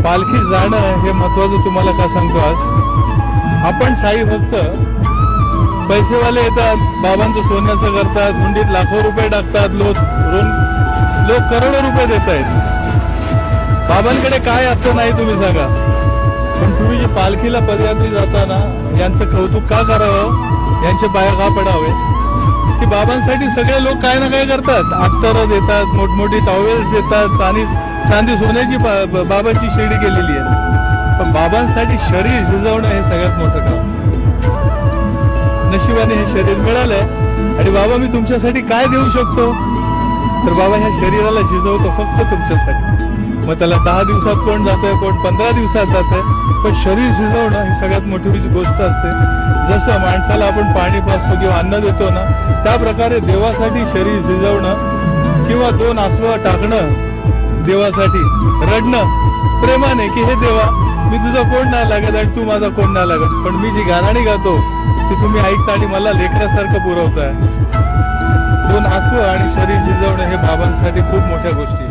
पालखी जाणं हे महत्वाचं तुम्हाला का सांगतो आज. आपण साई भक्त पैसेवाले येतात, बाबांचं सोन्याचं करतात, हुंडीत लाखो रुपये टाकतात, लोक करोडो रुपये देत आहेत. बाबांकडे काय असं नाही तुम्ही सांगा. पण तुम्ही जे पालखीला पदयात्री जाताना यांचं कौतुक का करावं, यांचे पाया का पडावे. की बाबांसाठी सगळे लोक काय ना काय करतात, अत्तरं देतात, मोठमोठी टॉवेल्स देतात, चांदी सोन्याची बाबांची शिर्डी केलेली आहे. पण बाबांसाठी शरीर झिजवणं हे सगळ्यात मोठं काम. नशिबाने हे शरीर मिळालंय आणि बाबा मी तुमच्यासाठी काय देऊ शकतो, तर बाबा ह्या शरीराला झिजवतो फक्त तुमच्यासाठी. मग त्याला 10 दिवसात कोण जातंय, कोण 15 दिवसात जातंय, पण शरीर झिजवणं ही सगळ्यात मोठी गोष्ट असते. जसं माणसाला आपण पाणी पाजतो किंवा अन्न देतो ना, त्या प्रकारे देवासाठी शरीर झिजवणं किंवा 2 आसवं टाकणं देवासाठी, रडणं प्रेमाने की हे देवा मी तुझा कोण नाही लागत आणि तू माझा कोण नाही लागत, पण मी जी गाणी गातो ती तुम्ही ऐकता आणि मला लेकरासारखं पुरवताय. 2 आसवं आणि शरीर झिजवणं हे बाबांसाठी खूप मोठ्या गोष्टी.